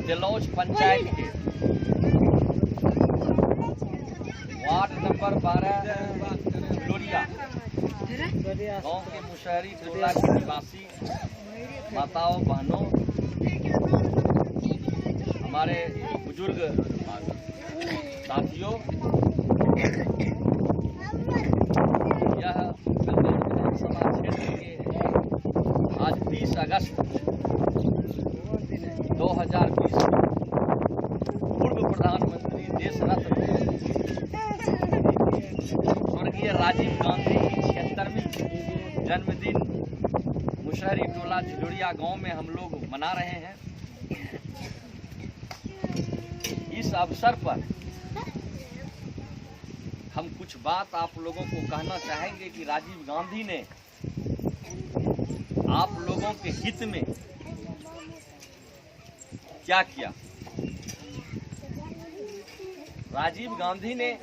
दिलौज पंचायत के ward number 12 लोरिया गांव के मुशहरी टोला के निवासी माताओं बहनों, हमारे बुजुर्ग साथियों, यह विधानसभा क्षेत्र के आज 20 अगस्त 2020 पूर्व प्रधानमंत्री देश रत्न स्वर्गीय राजीव गांधी की 76वीं जन्मदिन मुशहरी टोला झिलोरिया गांव में हम लोग मना रहे हैं। इस अवसर पर हम कुछ बात आप लोगों को कहना चाहेंगे कि राजीव गांधी ने आप लोगों के हित में क्या किया। राजीव गांधी ने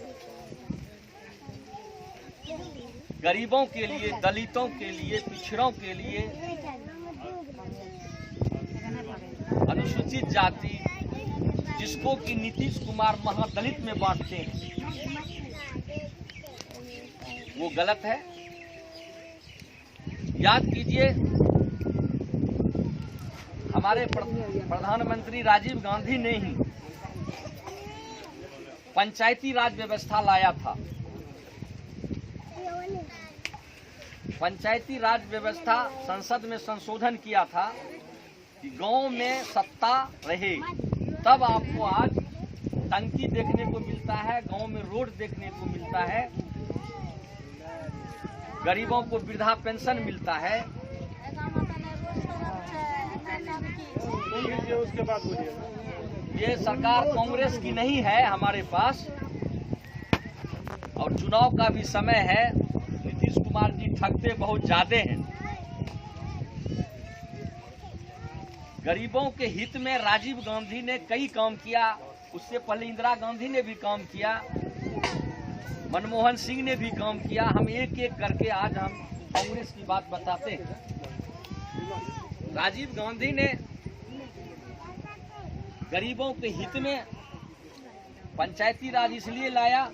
गरीबों के लिए, दलितों के लिए, पिछड़ों के लिए, अनुसूचित जाति जिसको कि नीतीश कुमार महादलित में बांटते हैं, वो गलत है। याद कीजिए, हमारे प्रधानमंत्री राजीव गांधी ने ही पंचायती राज व्यवस्था लाया था। पंचायती राज व्यवस्था संसद में संशोधन किया था कि गांव में सत्ता रहे, तब आपको आज टंकी देखने को मिलता है, गांव में रोड देखने को मिलता है, गरीबों को वृद्धा पेंशन मिलता है। उसके बाद ये सरकार कांग्रेस की नहीं है हमारे पास, और चुनाव का भी समय है। नीतीश कुमार जी ठगते बहुत ज्यादा हैं। गरीबों के हित में राजीव गांधी ने कई काम किया, उससे पहले इंदिरा गांधी ने भी काम किया, मनमोहन सिंह ने भी काम किया। हम एक एक करके आज हम कांग्रेस की बात बताते हैं। राजीव गांधी ने गरीबों के हित में पंचायती राज इसलिए लाया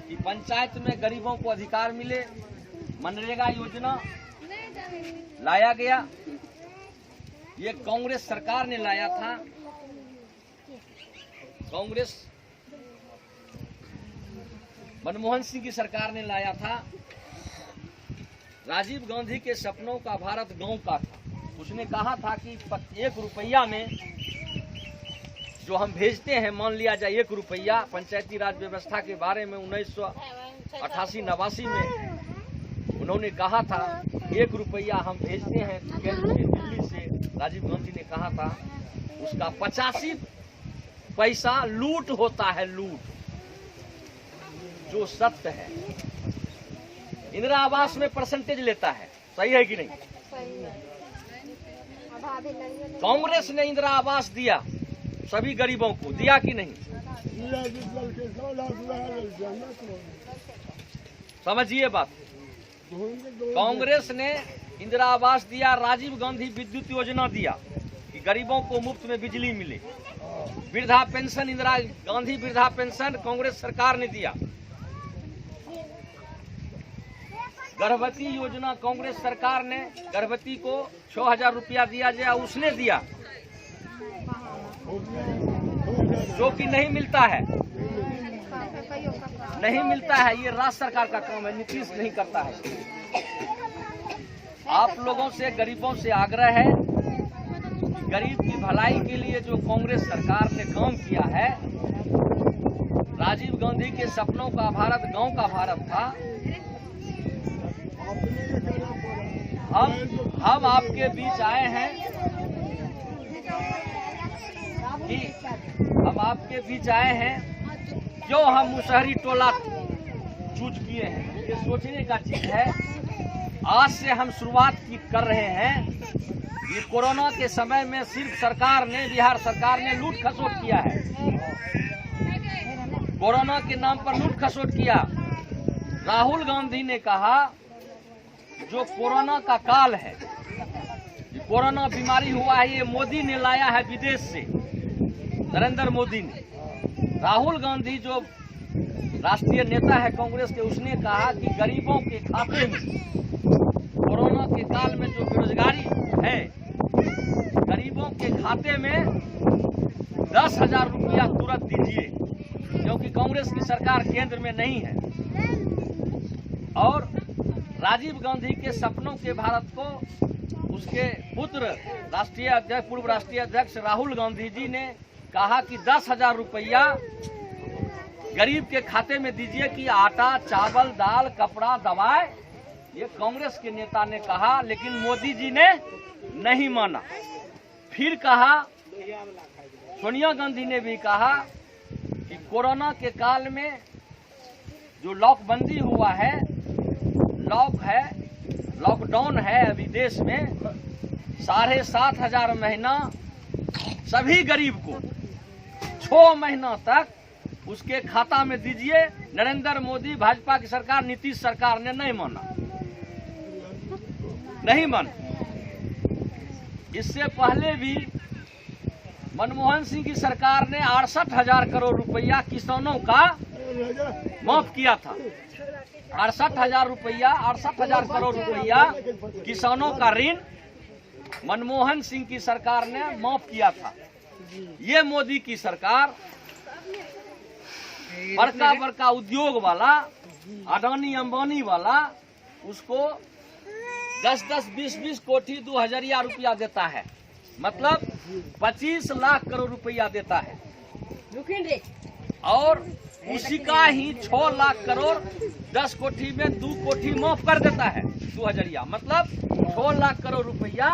कि पंचायत में गरीबों को अधिकार मिले। मनरेगा योजना लाया गया, ये कांग्रेस सरकार ने लाया था। कांग्रेस मनमोहन सिंह की सरकार ने लाया था। राजीव गांधी के सपनों का भारत गांव का था। उसने कहा था कि 1 रुपया में जो हम भेजते हैं, मान लिया जाए 1 रुपया, पंचायती राज व्यवस्था के बारे में 1988-89 में उन्होंने कहा था 1 रुपया हम भेजते हैं केंद्र से, दिल्ली से। राजीव गांधी ने कहा था उसका 85 पैसा लूट होता है, लूट, जो सत्य है। इंदिरा आवास में परसेंटेज लेता है, सही है कि नहीं? कांग्रेस ने इंदिरा आवास दिया, सभी गरीबों को दिया कि नहीं? समझिए बात। कांग्रेस ने इंदिरा आवास दिया, राजीव गांधी विद्युत योजना दिया कि गरीबों को मुफ्त में बिजली मिले। वृद्धा पेंशन, इंदिरा गांधी वृद्धा पेंशन कांग्रेस सरकार ने दिया। गर्भवती योजना कांग्रेस सरकार ने, गर्भवती को 6000 रुपया दिया जाए, उसने दिया, जो कि नहीं मिलता है, नहीं मिलता है। ये राज्य सरकार का काम है, नीतीश नहीं करता है। आप लोगों से, गरीबों से आग्रह है, गरीब की भलाई के लिए जो कांग्रेस सरकार ने काम किया है, राजीव गांधी के सपनों का भारत गांव का भारत था। हम आपके बीच आए हैं कि हम आपके बीच आए हैं, क्यों हम मुशहरी टोला चूज किए हैं, ये सोचने का चीज है। आज से हम शुरुआत कर रहे हैं। ये कोरोना के समय में सिर्फ सरकार ने, बिहार सरकार ने लूट खसोट किया है, कोरोना के नाम पर लूट खसोट किया। राहुल गांधी ने कहा जो कोरोना का काल है, कोरोना बीमारी हुआ है, ये मोदी ने लाया है विदेश से, नरेंद्र मोदी ने। राहुल गांधी जो राष्ट्रीय नेता है कांग्रेस के, उसने कहा कि गरीबों के खाते में कोरोना के काल में जो बेरोजगारी है, गरीबों के खाते में 10,000 रुपया तुरंत दीजिए, क्योंकि कांग्रेस की सरकार केंद्र में नहीं है। और राजीव गांधी के सपनों के भारत को उसके पुत्र राष्ट्रीय अध्यक्ष, पूर्व राष्ट्रीय अध्यक्ष राहुल गांधी जी ने कहा कि 10,000 रुपया गरीब के खाते में दीजिए कि आटा, चावल, दाल, कपड़ा, दवाई। ये कांग्रेस के नेता ने कहा, लेकिन मोदी जी ने नहीं माना। फिर कहा, सोनिया गांधी ने भी कहा कि कोरोना के काल में जो लॉकबंदी हुआ है, लॉकडाउन है अभी देश में, 7,500 महीना सभी गरीब को 6 महीना तक उसके खाता में दीजिए। नरेंद्र मोदी, भाजपा की सरकार, नीतीश सरकार ने नहीं माना। इससे पहले भी मनमोहन सिंह की सरकार ने 68,000 करोड़ रुपया किसानों का माफ किया था। 68,000 करोड़ रुपया किसानों का ऋण मनमोहन सिंह की सरकार ने माफ किया था। ये मोदी की सरकार बड़का उद्योग वाला, अडानी अंबानी वाला, उसको 10-10, 20-20 कोटी 2,000 रुपया देता है, मतलब 25 लाख करोड़ रुपया देता है। और उसी का ही 6 लाख करोड़ 10 कोटी में 2 कोटी माफ कर देता है, 2,000, मतलब 6 लाख करोड़ रुपया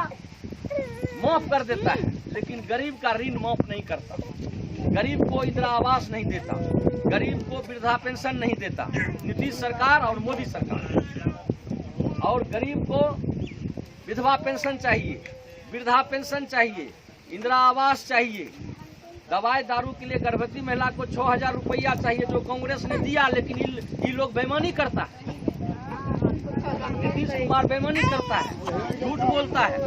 माफ कर देता है। लेकिन गरीब का ऋण माफ नहीं करता, गरीब को इंदिरा आवास नहीं देता, गरीब को वृद्धा पेंशन नहीं देता नीतीश सरकार और मोदी सरकार। और गरीब को विधवा पेंशन चाहिए, वृद्धा पेंशन चाहिए, इंदिरा आवास चाहिए, दवाई दारू के लिए गर्भवती महिला को 6,000 रुपया चाहिए, जो कांग्रेस ने दिया। लेकिन ये लोग बेईमानी करता है, नीतीश कुमार बेईमानी करता है, झूठ बोलता है।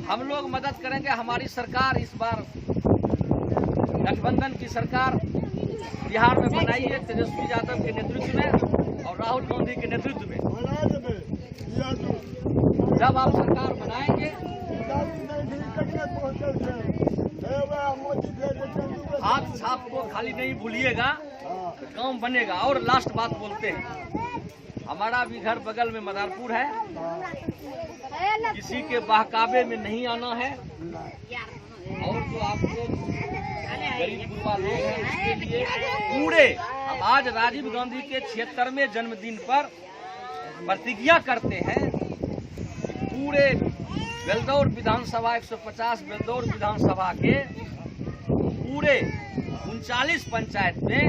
हम लोग मदद करेंगे, हमारी सरकार इस बार गठबंधन की सरकार बिहार में बनाई है, तेजस्वी यादव के नेतृत्व में और राहुल गांधी के नेतृत्व में। जब आप सरकार बनाएंगे, हाथ छाप को खाली नहीं भूलिएगा, काम बनेगा। और लास्ट बात बोलते हैं, हमारा भी घर बगल में मदारपुर है, किसी के बहकावे में नहीं आना है। और जो आपके गरीब गुरबा लोग हैं, उसके लिए पूरे हम आज राजीव गांधी के 76वें जन्मदिन पर प्रतिज्ञा करते हैं, पूरे बेलदौर विधानसभा 150 बेलदौर विधानसभा के पूरे 39 पंचायत में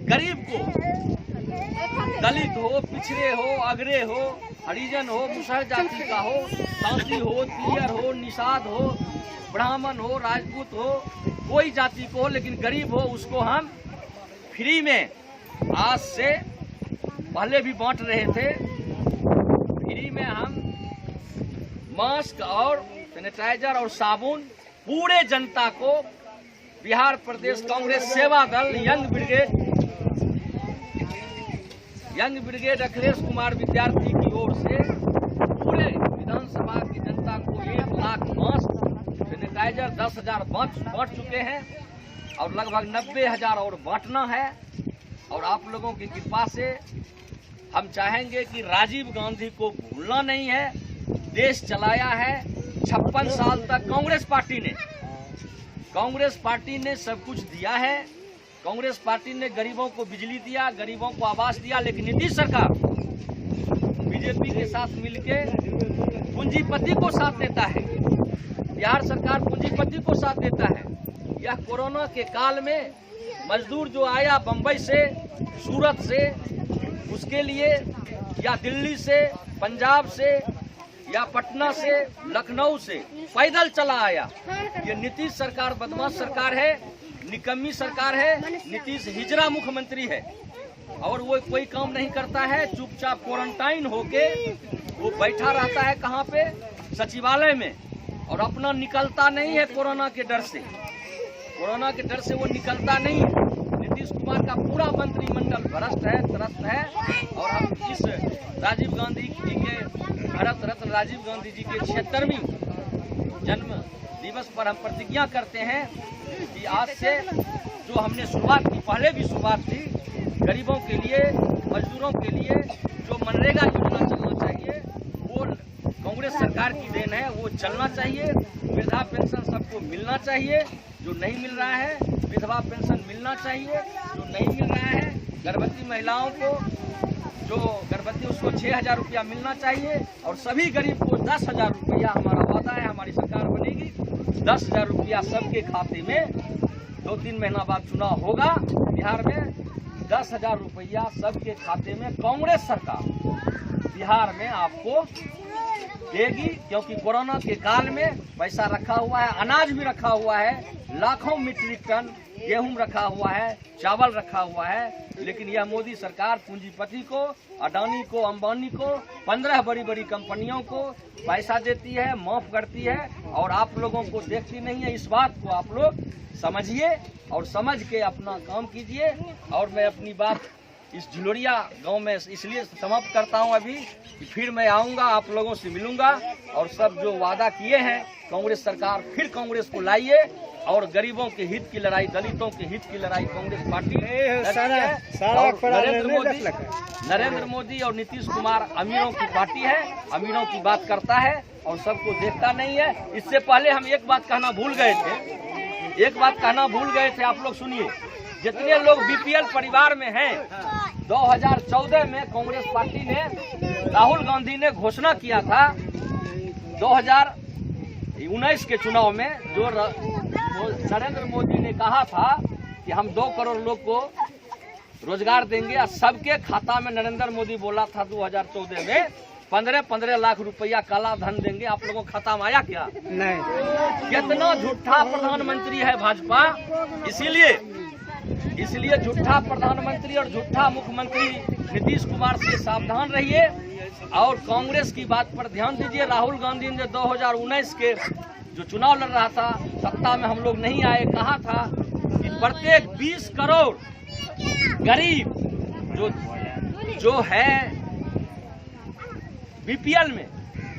गरीब को, दलित हो, पिछड़े हो, अगरे हो, हरिजन हो, मुसहर जाति का हो, तांती हो, तियर हो, निषाद हो, ब्राह्मण हो, राजपूत हो, कोई जाति को हो, लेकिन गरीब हो, उसको हम फ्री में, आज से पहले भी बांट रहे थे, फ्री में हम मास्क और सैनिटाइजर और साबुन पूरे जनता को बिहार प्रदेश कांग्रेस सेवा दल यंग ब्रिगेड अखिलेश कुमार विद्यार्थी की ओर से पूरे विधानसभा की जनता को 1 लाख मास्क, सैनिटाइजर 10,000 बांट चुके हैं और लगभग 90,000 और बांटना है। और आप लोगों की कृपा से हम चाहेंगे कि राजीव गांधी को भूलना नहीं है। देश चलाया है 56 साल तक कांग्रेस पार्टी ने सब कुछ दिया है। कांग्रेस पार्टी ने गरीबों को बिजली दिया, गरीबों को आवास दिया, लेकिन नीतीश सरकार बीजेपी के साथ मिलकर पूंजीपति को साथ देता है। बिहार सरकार पूंजीपति को साथ देता है। यह कोरोना के काल में मजदूर जो आया बंबई से, सूरत से, उसके लिए या दिल्ली से, पंजाब से या पटना से, लखनऊ से पैदल चला आया। ये नीतीश सरकार बदमाश सरकार है, निकम्मी सरकार है। नीतीश हिजड़ा मुख्यमंत्री है। और वो कोई काम नहीं करता है, चुपचाप क्वारंटाइन होके वो बैठा रहता है कहाँ पे, सचिवालय में, और अपना निकलता नहीं है कोरोना के डर से। कोरोना के डर से वो निकलता नहीं है। नीतीश कुमार का पूरा मंत्रिमंडल भ्रष्ट है, त्रस्त है। और हम इस राजीव गांधी जी के, भारत रत्न राजीव गांधी जी के 76वीं जन्म दिवस पर हम प्रतिज्ञा करते हैं कि आज से जो हमने शुरुआत की, पहले भी शुरुआत थी, गरीबों के लिए, मजदूरों के लिए जो मनरेगा योजना चलना चाहिए वो कांग्रेस सरकार की देन है, वो चलना चाहिए। वृद्धा पेंशन सबको मिलना चाहिए, जो नहीं मिल रहा है, विधवा पेंशन मिलना चाहिए, जो नहीं मिल रहा है, गर्भवती महिलाओं को जो गर्भवती उसको 6,000 रुपया मिलना चाहिए, और सभी गरीब को 10,000 रुपया, हमारा वादा है, हमारी सरकार बनेगी, 10,000 रुपया सबके खाते में। 2-3 महीना बाद चुनाव होगा बिहार में, 10,000 रुपया सबके खाते में कांग्रेस सरकार बिहार में आपको देगी। क्योंकि कोरोना के काल में पैसा रखा हुआ है, अनाज भी रखा हुआ है, लाखों मीट्रिक टन गेहूं रखा हुआ है, चावल रखा हुआ है, लेकिन यह मोदी सरकार पूंजीपति को, अडानी को, अंबानी को, 15 बड़ी बड़ी कंपनियों को पैसा देती है, माफ करती है, और आप लोगों को देखती नहीं है। इस बात को आप लोग समझिए और समझ के अपना काम कीजिए। और मैं अपनी बात इस झुलरिया गांव में इसलिए समाप्त करता हूं अभी कि फिर मैं आऊंगा, आप लोगों से मिलूंगा, और सब जो वादा किए हैं कांग्रेस सरकार, फिर कांग्रेस को लाइए, और गरीबों के हित की लड़ाई, दलितों के हित की लड़ाई कांग्रेस पार्टी नरेंद्र मोदी और नीतीश कुमार अमीरों की पार्टी है, अमीरों की बात करता है और सबको देखता नहीं है। इससे पहले हम एक बात कहना भूल गए थे, आप लोग सुनिए। जितने लोग बीपीएल परिवार में हैं, 2014 में कांग्रेस पार्टी ने, राहुल गांधी ने घोषणा किया था 2019 के चुनाव में, जो नरेंद्र मोदी ने कहा था कि हम 2 करोड़ लोग को रोजगार देंगे, और सबके खाता में नरेंद्र मोदी बोला था 2014 में 15-15 लाख रुपया काला धन देंगे। आप लोगों को खाता में आया क्या? नहीं। कितना झूठा प्रधानमंत्री है भाजपा। इसीलिए झूठा प्रधानमंत्री और झूठा मुख्यमंत्री नीतीश कुमार से सावधान रहिए, और कांग्रेस की बात पर ध्यान दीजिए। राहुल गांधी ने 2019 के जो चुनाव लड़ रहा था, सत्ता में हम लोग नहीं आए, कहा था कि प्रत्येक 20 करोड़ गरीब जो है बीपीएल में,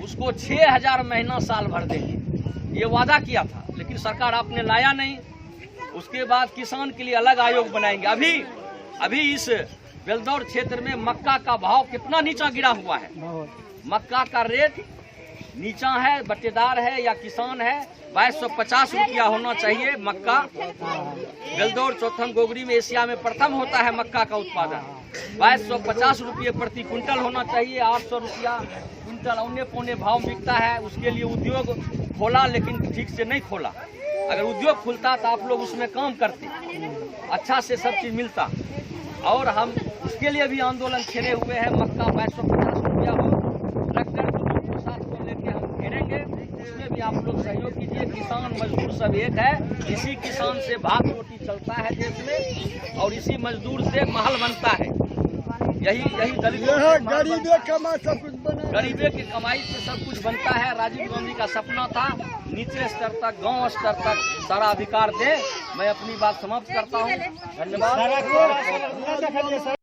उसको 6,000 महीना साल भर देंगे, ये वादा किया था। लेकिन सरकार आपने लाया नहीं। उसके बाद किसान के लिए अलग आयोग बनाएंगे। अभी इस बेलदौर क्षेत्र में मक्का का भाव कितना नीचा गिरा हुआ है। मक्का का रेट नीचा है, बटेदार है या किसान है, 2250 रुपया होना चाहिए मक्का। बेलदौर चौथम गोगरी में एशिया में प्रथम होता है मक्का का उत्पादन। 2250 रुपये प्रति क्विंटल होना चाहिए। 800 रुपया क्विंटल औने पौने भाव बिकता है। उसके लिए उद्योग खोला, लेकिन ठीक से नहीं खोला। अगर उद्योग खुलता तो आप लोग उसमें काम करते, अच्छा से सब चीज मिलता। और हम उसके लिए भी आंदोलन छेड़े हुए हैं। मक्का 2250 रुपया हो, ट्रैक्टर को 700 लेके हम घेरेंगे। उसमें भी आप लोग सहयोग कीजिए। किसान मजदूर सब एक है। इसी किसान से भात रोटी चलता है देश में, और इसी मजदूर से महल बनता है। यही गरीबे की कमाई से सब कुछ बनता है। राजीव गांधी का सपना था नीचे स्तर तक, गांव स्तर तक सारा अधिकार दे। मैं अपनी बात समाप्त करता हूँ। धन्यवाद।